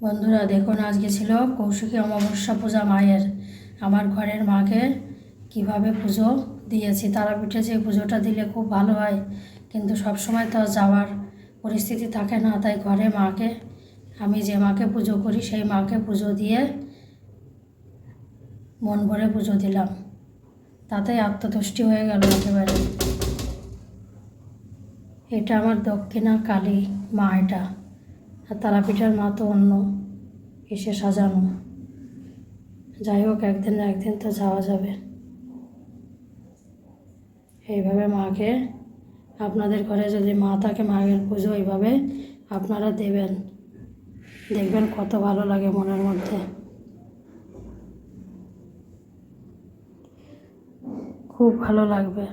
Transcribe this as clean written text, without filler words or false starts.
বন্ধুরা দেখুন, আজকে ছিল কৌশিকী অমাবস্যা পূজা মায়ের। আমার ঘরের মাকে কিভাবে পুজো দিয়েছি। তারাপীঠে যে পুজোটা দিলে খুব ভালো হয়, কিন্তু সব সময় তো যাওয়ার পরিস্থিতি থাকে না। তাই ঘরে মাকে, আমি যে মাকে পুজো করি সেই মাকে পুজো দিয়ে মন ভরে পুজো দিলাম। তাতে আত্মতুষ্টি হয়ে গেল একেবারে। এটা আমার দক্ষিণা কালী মা, এটা। আর তারাপীঠের মা তো অন্য এসে সাজানো। যাই হোক, একদিন না একদিন তো যাওয়া যাবে। এইভাবে মাকে, আপনাদের ঘরে যদি মা থাকে, মায়ের পুজো এইভাবে আপনারা দেবেন, দেখবেন কত ভালো লাগে মনের মধ্যে। খুব ভালো লাগবে।